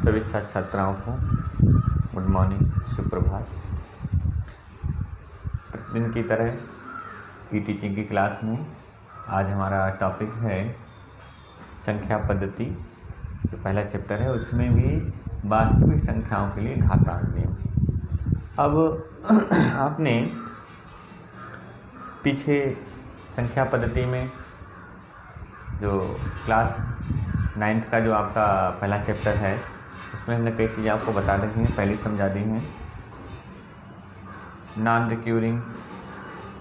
सभी छात्र छात्राओं को गुड मॉर्निंग, सुप्रभात। प्रतिदिन की तरह ई टीचिंग की क्लास में आज हमारा टॉपिक है संख्या पद्धति। जो पहला चैप्टर है उसमें भी वास्तविक संख्याओं के लिए घातांक नियम। अब आपने पीछे संख्या पद्धति में जो क्लास 9th का जो आपका पहला चैप्टर है उसमें हमने कई चीज़ें आपको बता रखी हैं, पहले समझा दी हैं। Non recurring,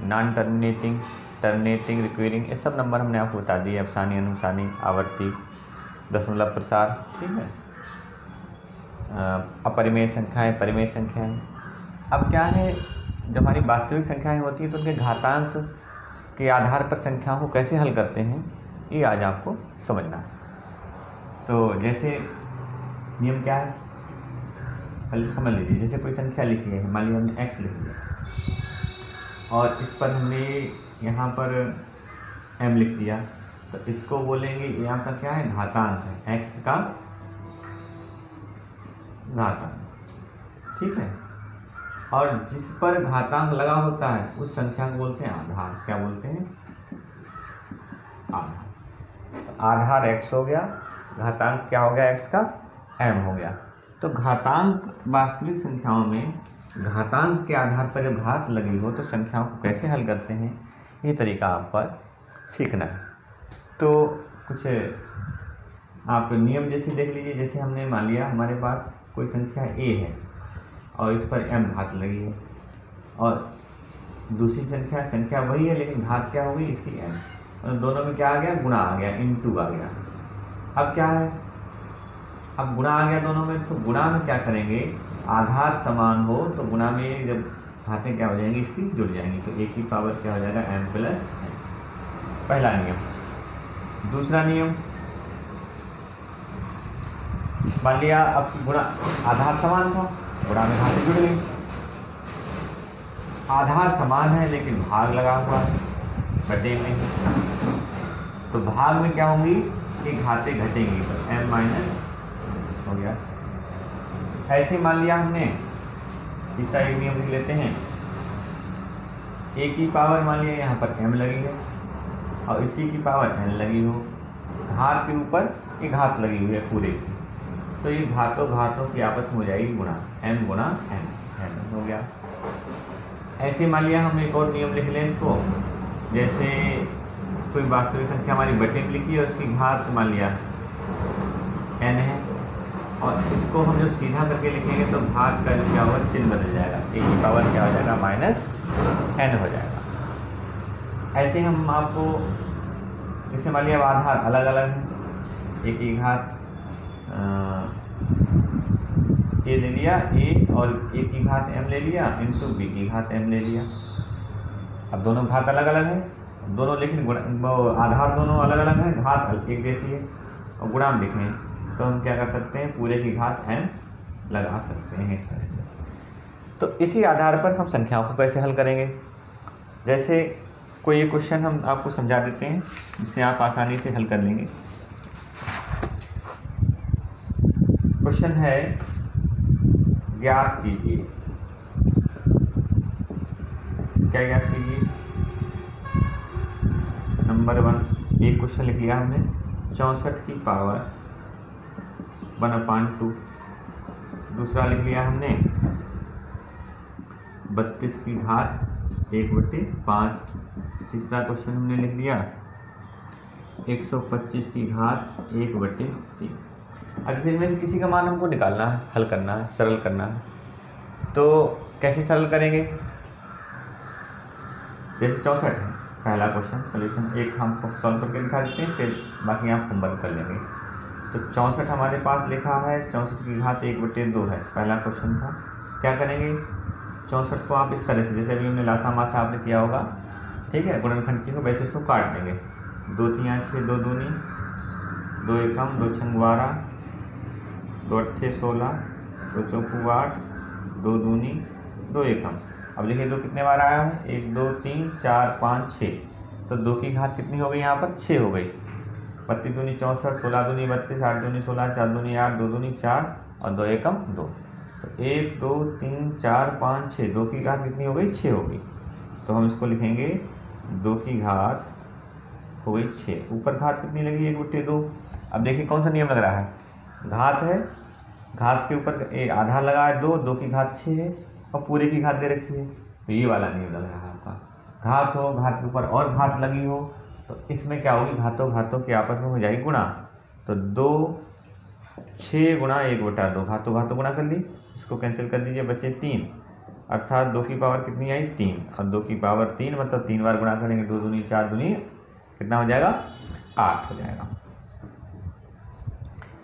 non terminating, terminating, recurring, ये सब नंबर हमने आपको बता दिए। अफसानी, अनुसानी, आवर्ती, दशमलव प्रसार, ठीक है। अपरिमेय संख्याएँ, परिमेय संख्याएँ। अब क्या है, जब हमारी वास्तविक संख्याएँ होती हैं तो उनके घातांक के आधार पर संख्याओं को कैसे हल करते हैं, ये आज आपको समझना है। तो जैसे नियम क्या है पहले समझ लीजिए। जैसे कोई संख्या लिखी है, मान लीजिए हमने x लिख दिया और इस पर हमने यहाँ पर m लिख दिया, तो इसको बोलेंगे यहाँ का क्या है, घातांक है, x का घातांक, ठीक है। और जिस पर घातांक लगा होता है उस संख्या को बोलते हैं आधार। क्या बोलते हैं? आधार। आधार x हो गया, घातांक क्या हो गया, x का m हो गया। तो घातांक वास्तविक संख्याओं में घातांक के आधार पर जब घात लगी हो तो संख्याओं को कैसे हल करते हैं, ये तरीका आप पर सीखना है। तो कुछ आप नियम जैसे देख लीजिए। जैसे हमने मान लिया हमारे पास कोई संख्या a है और इस पर m घात लगी है, और दूसरी संख्या वही है लेकिन घात क्या हो गई, इसकी m, और दोनों में क्या आ गया, गुणा आ गया, इनटू आ गया। अब क्या है, अब गुणा आ गया दोनों में, तो गुणा में क्या करेंगे, आधार समान हो तो गुणा में जब घातें क्या हो जाएंगी, इसकी जुड़ जाएंगी, तो एक की पावर क्या हो जाएगा, m प्लस n। पहला नियम। दूसरा नियम, मान लिया अब गुणा आधार समान था, गुणा में घातें जुड़ गई। आधार समान है लेकिन भाग लगा हुआ है, घटे नहीं, तो भाग में क्या होंगी, कि घातें घटेंगी, तो m माइनस हो गया। ऐसे मान लिया हमने तीसरा एक नियम लिख लेते हैं। a की पावर मान लिया यहाँ पर m लगी है और इसी की पावर n लगी हो, घात के ऊपर ये घात लगी हुई है पूरे की, तो ये घातों की आपस में हो जाएगी गुणा, m गुणा n हो गया। ऐसे मान लिया हम एक और नियम लिख लें इसको। जैसे कोई वास्तविक संख्या हमारी बटे में लिखी है, उसकी घात मान लिया n है, और इसको हम जब सीधा करके लिखेंगे तो भाग का क्या होगा, चिन्ह बदल जाएगा, a की पावर क्या हो जाएगा, माइनस n हो जाएगा। ऐसे हम आपको जैसे मान लिया आधार अलग अलग है, a की घात a ले लिया, a और a की घात m ले लिया, इनटू b की घात m ले लिया। अब दोनों घात अलग अलग है, दोनों लेकिन आधार दोनों अलग अलग है, घात एक जैसी है, और गुणा में लिखें तो हम क्या कर सकते हैं, पूरे की घात m लगा सकते हैं इस तरह से। तो इसी आधार पर हम संख्याओं को कैसे हल करेंगे। जैसे कोई एक क्वेश्चन हम आपको समझा देते हैं जिससे आप आसानी से हल कर लेंगे। क्वेश्चन है, ज्ञात कीजिए, क्या ज्ञात कीजिए, नंबर 1 एक क्वेश्चन लिख लिया हमने, 64 की पावर 1/2। दूसरा लिख लिया हमने 32 की घात 1/5। तीसरा क्वेश्चन हमने लिख लिया 125 की घात 1/3। अब इनमें से किसी का मान हमको निकालना है, हल करना है, सरल करना है। तो कैसे सरल करेंगे, जैसे 64 है पहला क्वेश्चन, सोल्यूशन एक हम सॉल्व करके दिखा देते हैं, फिर बाकी आप होमवर्क कर लेंगे। तो 64 हमारे पास लिखा है, 64 की घात 1/2 है, पहला क्वेश्चन था। क्या करेंगे, 64 को आप इस तरह से, जैसे अभी हमने लासा मासा आपने किया होगा, ठीक है, गुणनखंड की को वैसे इसको काट देंगे। 2 3 6, 2 दूनी 2 एकम, 2 छंग 12, 2 अट्ठे 16, 2 चौकू 8, 2 दूनी 2 एकम। अब देखिए 2 कितने बार आया है, 1 2 3 4 5 6, तो 2 की घात कितनी हो गई, यहाँ पर 6 हो गई। 32 दूनी 64, 16 दूनी 32, 8 दूनी 16, 4 दूनी 8, 2 दूनी 4 और 2 एकम 2। तो 1 2 3 4 5 6, 2 की घात कितनी हो गई? 6 हो गई। तो हम इसको लिखेंगे 2 की घात हो गई 6। ऊपर घात कितनी लगी? 1/2। अब देखिए कौन सा नियम लग रहा है, घात है, घात के ऊपर आधार लगा है 2 की घात 6 है और पूरे की घात दे रखी है। तो ये वाला नियम लग रहा है आपका, घात हो, घात के ऊपर और घात लगी हो तो इसमें क्या होगी? घातों के आपस में हो जाएगी गुणा। तो 2 6 गुणा 1/2, घातों गुणा कर ली, इसको कैंसिल कर दीजिए, बचे 3, अर्थात 2 की पावर कितनी आई? 3। और 2 की पावर 3 मतलब 3 बार गुणा करेंगे, 2 दूनी 4 दूनी कितना हो जाएगा? 8 हो जाएगा।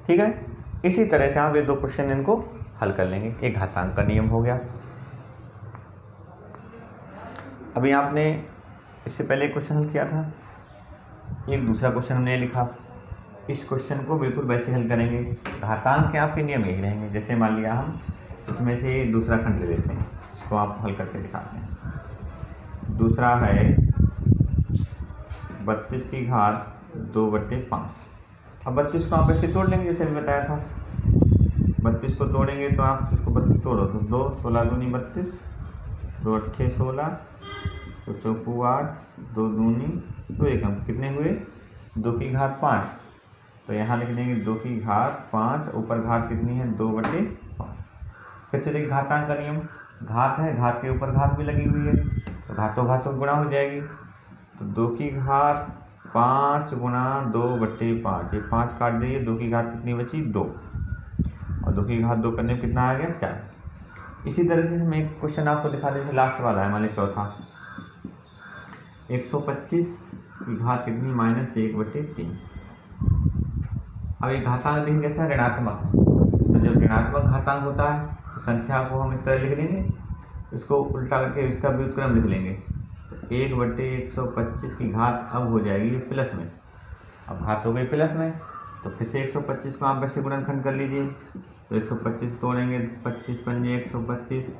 ठीक है, इसी तरह से आप ये 2 क्वेश्चन इनको हल कर लेंगे। एक घातांक का नियम हो गया। अभी आपने इससे पहले एक क्वेश्चन हल किया था, एक दूसरा क्वेश्चन हमने लिखा। इस क्वेश्चन को बिल्कुल वैसे हल करेंगे, घातांक के आपके नियम यही रहेंगे। जैसे मान लिया हम इसमें से दूसरा खंड ले लेते हैं, इसको आप हल करके दिखाते हैं। दूसरा है 32 की घात 2/5। अब 32 को आप ऐसे तोड़ लेंगे जैसे अभी बताया था। 32 को तोड़ेंगे तो आप इसको 32 तोड़ो तो 2 16 दूनी 32, 2 8 16, तो 4 8, 2 दूनी 2 एकम कितने हुए? 2 की घात 5। तो यहाँ लिख देंगे 2 की घात 5, ऊपर घात कितनी है? 2/5। फिर से देखिए घातांक का नियम, घात है, घात के ऊपर घात भी लगी हुई है तो घातों गुणा हो जाएगी। तो 2 की घात 5 गुणा 2/5, ये 5 काट दीजिए, 2 की घात कितनी बची? 2, और 2 की घात 2 करने में कितना आ गया? 4। इसी तरह से हम एक क्वेश्चन आपको दिखा दें, लास्ट वाला है, मान लीजिए चौथा। 125 की घात कितनी? -1/3। अब ये घातांक देखेंगे कैसा? ऋणात्मक है। तो जब ऋणात्मक घातांक होता है तो संख्या को हम इस तरह लिख लेंगे, इसको उल्टा करके इसका व्युत्क्रम लिख लेंगे। तो 1/125 की घात अब हो जाएगी प्लस में, अब घात हो गई प्लस में, तो फिर से 125 को आप वैसे गुणनखंड कर लीजिए। तो 125 तोड़ेंगे, 25 पंजे 125,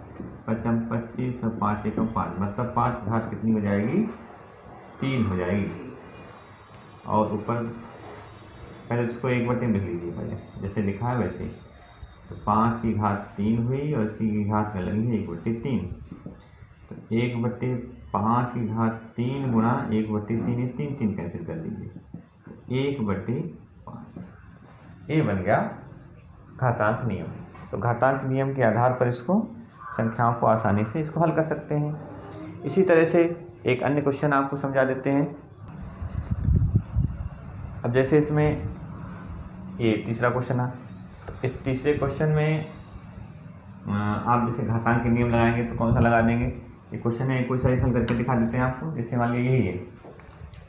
5 25 और 5 एकम 5, मतलब 5 घात कितनी हो जाएगी? 3 हो जाएगी। और ऊपर पहले इसको 1/3 लिख लीजिए, पहले जैसे लिखा है वैसे। तो 5 की घात 3 हुई और इसकी घात में लगी 1/3। तो 1/5 की घात 3 गुणा 1/3, ये 3 कैंसिल कर दीजिए, 1/5। ये बन गया घातांक नियम। तो घातांक नियम के आधार पर इसको संख्याओं को आसानी से इसको हल कर सकते हैं। इसी तरह से एक अन्य क्वेश्चन आपको समझा देते हैं। अब जैसे इसमें ये तीसरा क्वेश्चन है, तो इस तीसरे क्वेश्चन में आप जैसे घातांक के नियम लगाएंगे तो कौन सा लगा देंगे? ये क्वेश्चन है, कोई सा हल करके दिखा देते हैं आपको। जैसे मान लीजिए यही है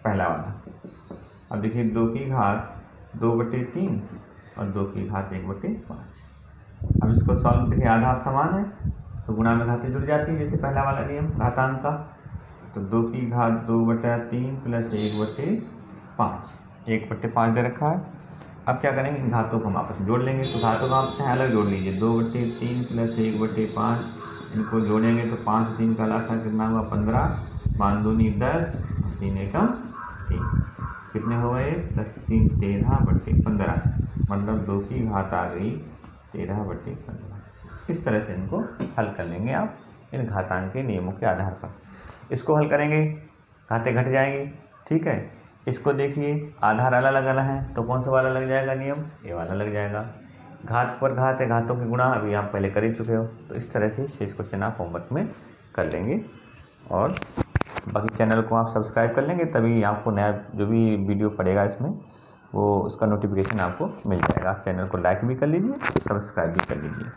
पहला वाला। अब देखिए 2 की घात 2/3 और 2 की घात 1/5। अब इसको सॉल्व देखिए, आधार समान है तो गुणा में घातें जुड़ जाती है, जैसे पहला वाला नियम घातांक का। तो 2 की घात 2/3 प्लस 1/5, 1/5 दे रखा है। अब क्या करेंगे? इन घातों को हम आपस में जोड़ लेंगे। तो घातों को आप चाहे अलग जोड़ लीजिए, 2/3 प्लस 1/5, इनको जोड़ेंगे तो 5 3 का लासा कितना हुआ? 15, 5 दूनी 10, 3 एकम 3, कितने हो गए? 10 3 13/15, मतलब 2 की घात आ गई 13/15। इस तरह से इनको हल कर लेंगे आप इन घातांक के नियमों के आधार पर। इसको हल करेंगे, घातें घट जाएंगी। ठीक है, इसको देखिए आधार अलग अलग हैं तो कौन सा वाला लग जाएगा नियम? ये वाला लग जाएगा। घात पर घात है, घातों की गुणा अभी आप पहले कर ही चुके हो। तो इस तरह से शेष क्वेश्चन आप होमवर्क में कर लेंगे और बाकी चैनल को आप सब्सक्राइब कर लेंगे, तभी आपको नया जो भी वीडियो पड़ेगा इसमें वो उसका नोटिफिकेशन आपको मिल जाएगा। आप चैनल को लाइक भी कर लीजिए, सब्सक्राइब भी कर लीजिए।